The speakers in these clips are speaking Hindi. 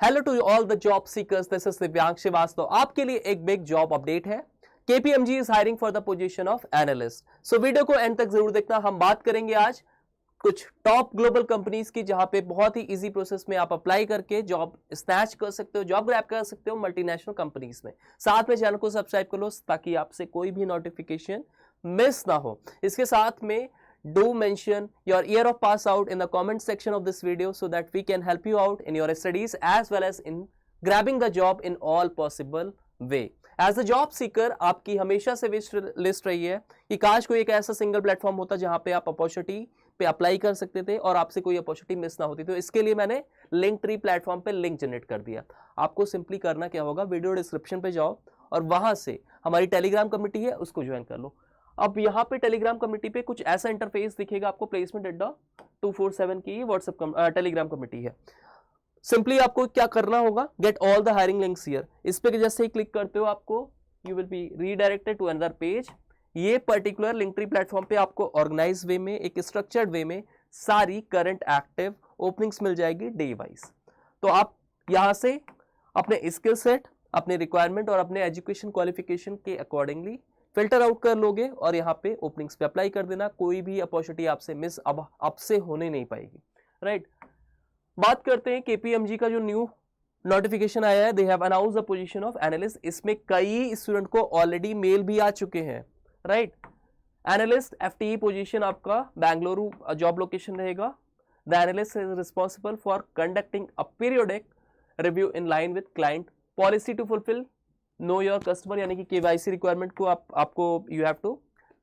Hello to all the job seekers, this is Divyang Shrivastava. आपके लिए एक बिग जॉब अपडेट है। KPMG is hiring for the position of analyst. So video को एंड तक जरूर देखना। हम बात करेंगे आज कुछ टॉप ग्लोबल कंपनीज की जहां पे बहुत ही इजी प्रोसेस में आप अप्लाई करके जॉब स्नैच कर सकते हो, जॉब ग्रैब कर सकते हो मल्टीनेशनल कंपनीज में। साथ में चैनल को सब्सक्राइब कर लो ताकि आपसे कोई भी नोटिफिकेशन मिस ना हो। इसके साथ में do mention your year of pass out in the comment section of this video so that we can help you out in your studies as well as in grabbing the job in all possible way. As a job seeker, आपकी हमेशा से विश लिस्ट रही है कि काश कोई एक ऐसा सिंगल प्लेटफॉर्म होता जहां पे आप अपॉर्चुनिटी पे अप्लाई कर सकते थे और आपसे कोई अपॉर्चुनिटी मिस ना होती। तो इसके लिए मैंने लिंक ट्री प्लेटफॉर्म पे लिंक जनरेट कर दिया। आपको सिंपली करना क्या होगा, वीडियो डिस्क्रिप्शन पे जाओ और वहां से हमारी टेलीग्राम कम्युनिटी है उसको ज्वाइन कर लो। अब यहाँ पे टेलीग्राम कम्युनिटी पे कुछ ऐसा इंटरफेस दिखेगा आपको, प्लेसमेंट अड्डा 247 की व्हाट्सएप टेलीग्राम कम्युनिटी है। सिंपली आपको क्या करना होगा, get all the hiring links here. इस पे जैसे ही क्लिक करते हो आपको you will be redirected to another page. ये पर्टिकुलर लिंक ट्री प्लेटफॉर्म पे आपको ऑर्गेनाइज वे में, एक स्ट्रक्चर्ड वे में सारी करंट एक्टिव ओपनिंग्स मिल जाएगी डे वाइज। तो आप यहाँ से अपने स्किल सेट, अपने रिक्वायरमेंट और अपने एजुकेशन क्वालिफिकेशन के अकॉर्डिंगली फिल्टर आउट कर लोगे और यहाँ पे ओपनिंग्स पे अप्लाई कर देना। कोई भी अपॉर्चुनिटी आपसे मिस अब आपसे होने नहीं पाएगी, राइट। बात करते हैं केपीएमजी का जो न्यू नोटिफिकेशन आया है, they have announce the position of analyst. इसमें कई स्टूडेंट को ऑलरेडी मेल भी आ चुके हैं, राइट। एनालिस्ट एफटीई पोजीशन आपका बेंगलुरु जॉब लोकेशन रहेगा। The analyst is responsible for conducting a periodic review in line with client policy to fulfil know your customer, यानी कि केवाईसी रिक्वायरमेंट को आपको you have to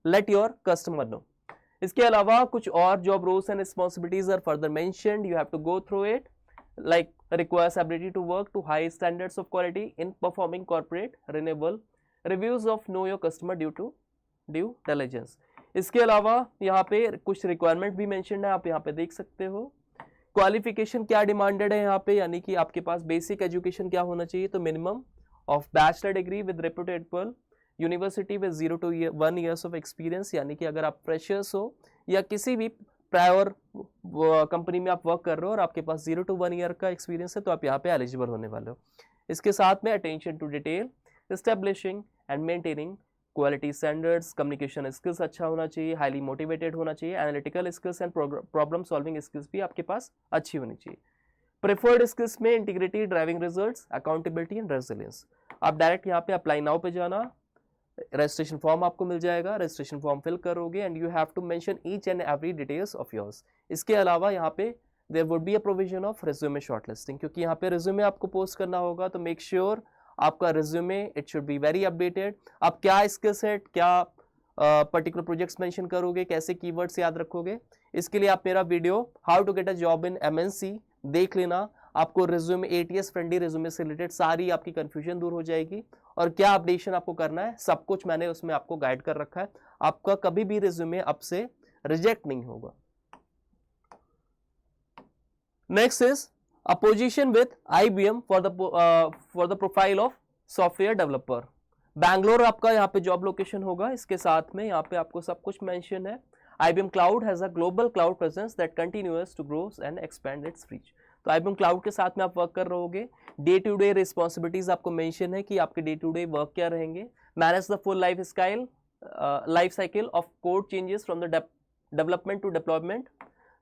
let your customer know. इसके अलावा कुछ और job roles and responsibilities are further mentioned, you have to go through it, like requires ability to work to high standards of quality in performing corporate renewable reviews of know your customer due to due diligence. इसके अलावा यहाँ पे कुछ रिक्वायरमेंट भी मेंशन्ड है, आप यहाँ पे देख सकते हो। क्वालिफिकेशन क्या डिमांडेड है यहाँ पे, यानी कि आपके पास बेसिक एजुकेशन क्या होना चाहिए, तो minimum of bachelor degree with reputable university with 0 to 1 years of experience, यानी कि अगर आप फ्रेशर्स हो या किसी भी प्रायर कंपनी में आप वर्क कर रहे हो और आपके पास 0 to 1 ईयर का एक्सपीरियंस है तो आप यहाँ पे एलिजिबल होने वाले हो। इसके साथ में attention to detail, establishing and maintaining quality standards, communication skills अच्छा होना चाहिए, हाईली मोटिवेटेड होना चाहिए, analytical skills and problem solving skills भी आपके पास अच्छी होनी चाहिए। प्रेफर्ड स्किल्स में integrity, driving results, accountability and resilience. आप डायरेक्ट यहाँ पे अप्लाई नाउ पे जाना, रजिस्ट्रेशन फॉर्म आपको मिल जाएगा, रजिस्ट्रेशन फॉर्म फिल करोगे and you have to mention each and every details of yours. इसके अलावा यहाँ पे there would be a provision of resume shortlisting, क्योंकि यहाँ पे रिज्यूमे आपको पोस्ट करना होगा, तो मेक श्योर आपका resume it should be very updated. आप क्या स्किल सेट, क्या पर्टिकुलर प्रोजेक्ट्स मेंशन करोगे, कैसे कीवर्ड्स याद रखोगे, इसके लिए आप मेरा video how to get a job in MNC देख लेना। आपको रिज्यूमे, एटीएस फ्रेंडली रिज्यूमे से रिलेटेड सारी आपकी कंफ्यूजन दूर हो जाएगी और क्या अपडेशन आपको करना है सब कुछ मैंने उसमें आपको गाइड कर रखा है। आपका कभी भी रिज्यूमे अब से रिजेक्ट नहीं होगा। Next is a position with IBM for the profile of software developer. Bangalore आपका यहाँ पे जॉब लोकेशन होगा। इसके साथ में यहाँ पे आपको सब कुछ मेंशन है। IBM Cloud has a global cloud presence that continues to grow and expand its reach. तो IBM Cloud के साथ में आप वर्क कर रहोगे। डे टू डे रिस्पॉन्सिबिलिटीज आपको मेंशन है कि आपके डे टू डे वर्क क्या रहेंगे। Manage the full life cycle of code changes from the development to deployment,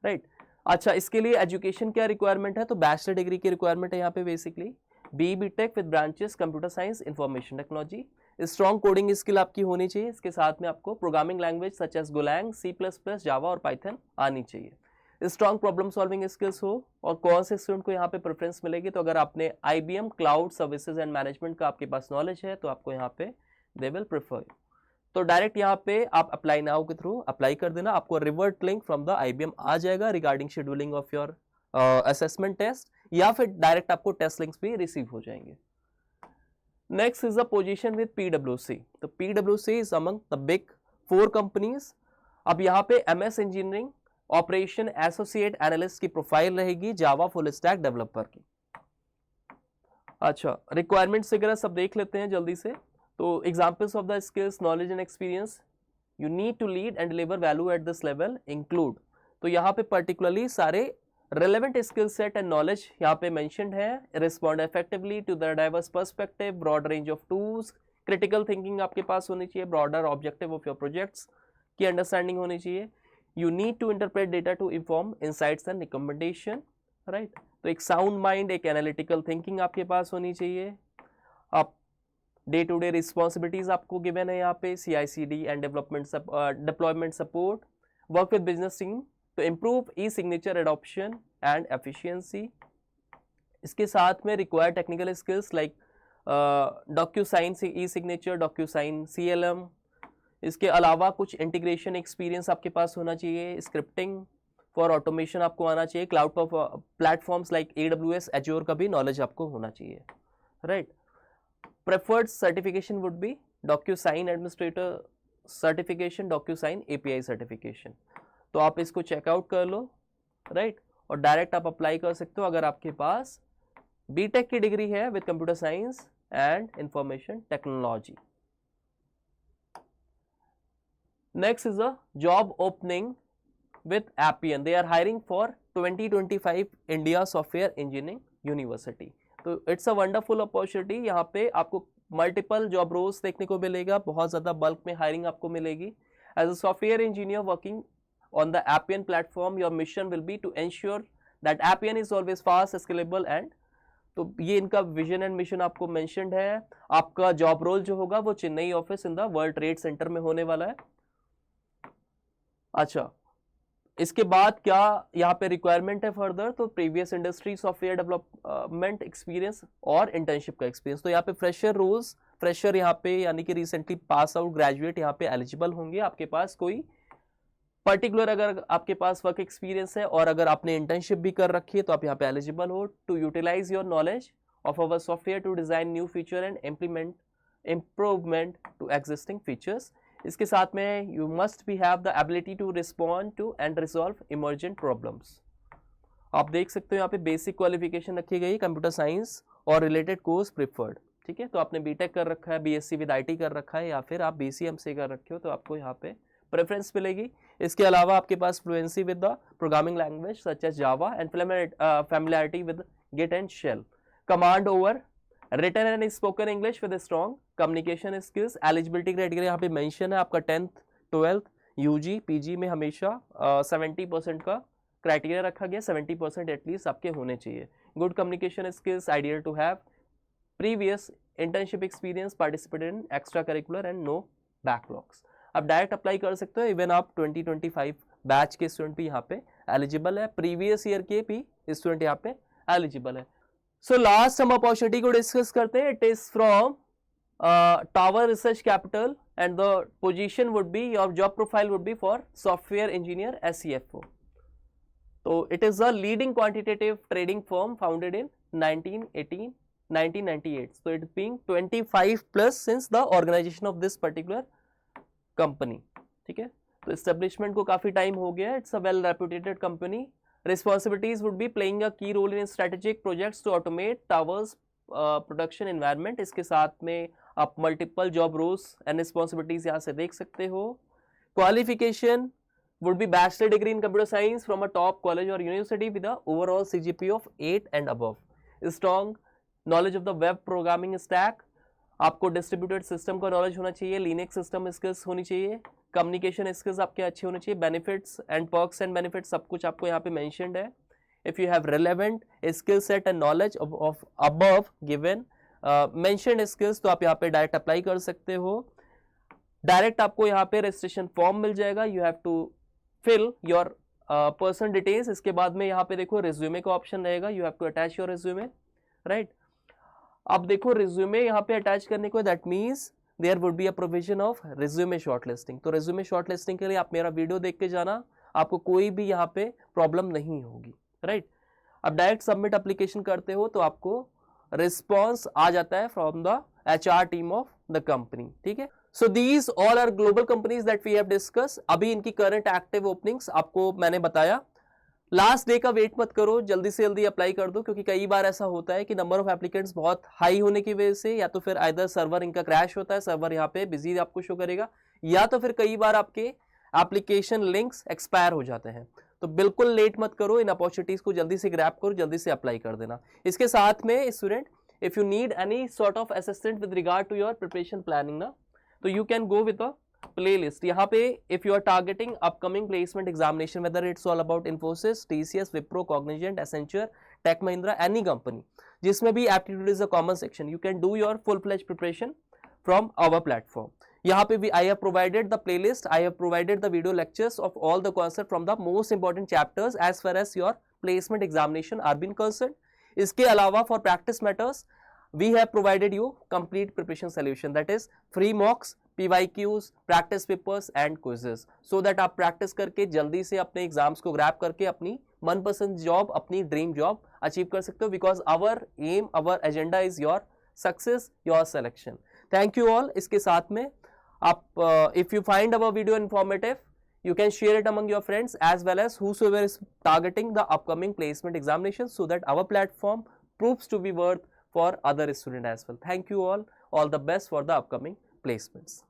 right. अच्छा, इसके लिए एजुकेशन क्या रिक्वायरमेंट है, तो बैचलर डिग्री की रिक्वायरमेंट है यहाँ पे basically. BTech with branches computer science, information technology. Strong coding skill आपकी होनी चाहिए। इसके साथ में आपको programming language such as Golang, C++, Java और पाइथन आनी चाहिए। स्ट्रॉन्ग प्रॉब्लम सॉल्विंग स्किल्स हो। और कौन से स्टूडेंट को यहाँ पे प्रेफरेंस मिलेगी, तो अगर आपने IBM cloud services and management का आपके पास नॉलेज है तो आपको यहाँ पे दे विल प्रेफर। तो डायरेक्ट यहाँ पे आप अप्लाई नाउ के थ्रू अप्लाई कर देना। आपको revert link from the IBM आ जाएगा regarding scheduling of your assessment test, या फिर डायरेक्ट आपको टेस्ट लिंक्स भी रिसीव हो जाएंगे। Next is the position with PwC. तो PwC is among the big 4 companies. अब यहाँ पे MS engineering operation associate analyst की प्रोफाइल रहेगी जावा फुल स्टैक डेवलपर की। अच्छा, रिक्वायरमेंट्स वगैरह सब देख लेते हैं जल्दी से। तो examples of the skills, knowledge and experience you need to lead and deliver value at this level include. तो यहाँ पे पर्टिकुलरली सारे relevant skill set and knowledge यहाँ पे mentioned है, respond effectively to the diverse perspective, broad range of tools, critical thinking आपके पास होनी चाहिए, broader objective of your projects की understanding होनी चाहिए, you need to interpret data to inform insights and recommendation, right? तो एक sound mind, एक analytical thinking आपके पास होनी चाहिए, आप डे टू डे रिस्पॉन्सिबिलिटीज आपको गिवन है यहाँ पे, CI/CD and deployment support, work with business team to improve e signature adoption and efficiency. इसके साथ में required technical skills like DocuSign e signature, DocuSign CLM। इसके अलावा कुछ इंटीग्रेशन एक्सपीरियंस आपके पास होना चाहिए, स्क्रिप्टिंग फॉर ऑटोमेशन आपको आना चाहिए, cloud platforms like AWS, Azure का भी नॉलेज आपको होना चाहिए, right. Preferred certification would be DocuSign Administrator Certification, DocuSign API Certification। तो आप इसको चेकआउट कर लो, राइट, और डायरेक्ट आप अप्लाई कर सकते हो अगर आपके पास BTech की डिग्री है with computer science and information technology. Next is a job opening with Appian. They are hiring for 2025 India Software Engineering University. तो इट्स अ वंडरफुल अपॉर्चुनिटी। यहाँ पे आपको मल्टीपल जॉब रोल्स देखने को मिलेगा, बहुत ज़्यादा बल्क में हायरिंग आपको मिलेगी। As a software engineer working on the Appian platform, your mission will be to ensure that Appian is always fast, scalable and, तो ये इनका विजन एंड मिशन आपको मेंशन्ड है। आपका जॉब रोल जो होगा वो Chennai office in the World Trade Center में होने वाला है। अच्छा, इसके बाद क्या यहाँ पे रिक्वायरमेंट है फर्दर, तो previous industry software development experience और इंटर्नशिप का एक्सपीरियंस। तो यहाँ पे फ्रेशर रोल्स, फ्रेशर यहाँ पे यानी कि रिसेंटली पास आउट ग्रेजुएट यहाँ पे एलिजिबल होंगे। आपके पास कोई पर्टिकुलर अगर आपके पास वर्क एक्सपीरियंस है और अगर आपने इंटर्नशिप भी कर रखी है तो आप यहाँ पे एलिजिबल हो to utilise your knowledge of our software to design new feature and implement improvement to existing features. इसके साथ में you must be have the ability to respond to and resolve emergent problems. आप देख सकते हो यहाँ पे बेसिक क्वालिफिकेशन रखी गई, कंप्यूटर साइंस और रिलेटेड कोर्स प्रिफर्ड, ठीक है। तो आपने BTech कर रखा है, BSc विद IT कर रखा है या फिर आप BCMC कर रखे हो तो आपको यहाँ पे प्रेफरेंस मिलेगी। इसके अलावा आपके पास fluency with the programming language such as Java and familiarity with Git and shell, command over written and spoken English with strong communication skills. Eligibility criteria यहाँ पे मेंशन है आपका 10th 12th UG PG में हमेशा 70% का क्राइटेरिया रखा गया, 70% एटलीस्ट आपके होने चाहिए। Good communication skills, ideal to have previous internship experience, participated in extra curricular and no backlogs. आप डायरेक्ट अप्लाई कर सकते हो, इवन आप 2025 बैच के स्टूडेंट भी यहाँ पे एलिजिबल है, प्रीवियस ईयर के भी स्टूडेंट यहाँ पे एलिजिबल है। सो लास्ट हम अपॉर्चुनिटी को डिस्कस करते हैं। It is from tower research capital and the position would be, your job profile would be for software engineer SCFO। तो it is a leading quantitative trading firm founded in 1998, so it being 25 plus since the organization of this particular company, ठीक है। तो एस्टेब्लिशमेंट को काफी टाइम हो गया है, it's a well reputed company. Responsibilities would be playing a key role in strategic projects to automate towers production environment। इसके साथ में आप multiple job roles and responsibilities यहाँ से देख सकते हो। Qualification would be bachelor degree in computer science from a top college or university with a overall CGPA of 8 and above। Strong knowledge of the web programming stack, आपको डिस्ट्रीब्यूटेड सिस्टम का नॉलेज होना चाहिए, लिनक्स सिस्टम स्किल्स होनी चाहिए, कम्युनिकेशन स्किल्स आपके अच्छे होने चाहिए, benefits and perks and benefits सब कुछ आपको यहाँ पे मेंशन्ड है। If you have relevant skill set and knowledge of above given mentioned skills तो आप यहाँ पे डायरेक्ट अप्लाई कर सकते हो। डायरेक्ट आपको यहाँ पे रजिस्ट्रेशन फॉर्म मिल जाएगा, you have to fill your personal details. इसके बाद में यहाँ पे देखो रिज्यूमे का ऑप्शन रहेगा, you have to attach your resume, right. अब देखो रिज्यूमे यहाँ पे अटैच करने को, that means there would be a provision of resume shortlisting. तो रिज्यूमे शॉर्टलिस्टिंग के लिए आप मेरा वीडियो देख के जाना, आपको कोई भी यहाँ पे प्रॉब्लम नहीं होगी, राइट। अब डायरेक्ट सबमिट एप्लीकेशन करते हो तो आपको रिस्पॉन्स आ जाता है from the HR team of the company, ठीक है। So these all are global companies that we have discuss. अभी इनकी करंट एक्टिव ओपनिंग्स आपको मैंने बताया। लास्ट डे का वेट मत करो, जल्दी से जल्दी अप्लाई कर दो, क्योंकि कई बार ऐसा होता है कि नंबर ऑफ एप्लीकेंट्स बहुत हाई होने की वजह से या तो फिर आइदर सर्वर इनका क्रैश होता है, सर्वर यहाँ पे बिजी आपको शो करेगा, या तो फिर कई बार आपके एप्लीकेशन लिंक्स एक्सपायर हो जाते हैं। तो बिल्कुल लेट मत करो, इन अपॉर्चुनिटीज को जल्दी से ग्रैब करो, जल्दी से अप्लाई कर देना। इसके साथ में student, if you need any sort of assistant with regard to your preparation planning ना, तो you can go with a playlist. यहाँ पे if you are targeting upcoming placement examination, whether it's all about Infosys, TCS, Wipro, Cognizant, Accenture, Tech Mahindra, any company जिसमें भी aptitude is a common section, you can do your full fledge preparation from our platform. यहाँ पे भी I have provided the playlist, I have provided the video lectures of all the concepts from the most important chapters as far as your placement examination are been concerned. इसके अलावा for practice matters, we have provided you complete preparation solution, that is free mocks, PYQs, practice papers and quizzes, so that आप practice करके जल्दी से अपने exams को grab करके अपनी मनपसंद जॉब, अपनी ड्रीम जॉब अचीव कर सकते हो, because our aim, our agenda is your success, your selection. Thank you all. इसके साथ में आप if you find our video informative, you can share it among your friends as well as whosoever is targeting the upcoming placement examinations, so that our platform proves to be worth for other students as well. Thank you all the best for the upcoming placements.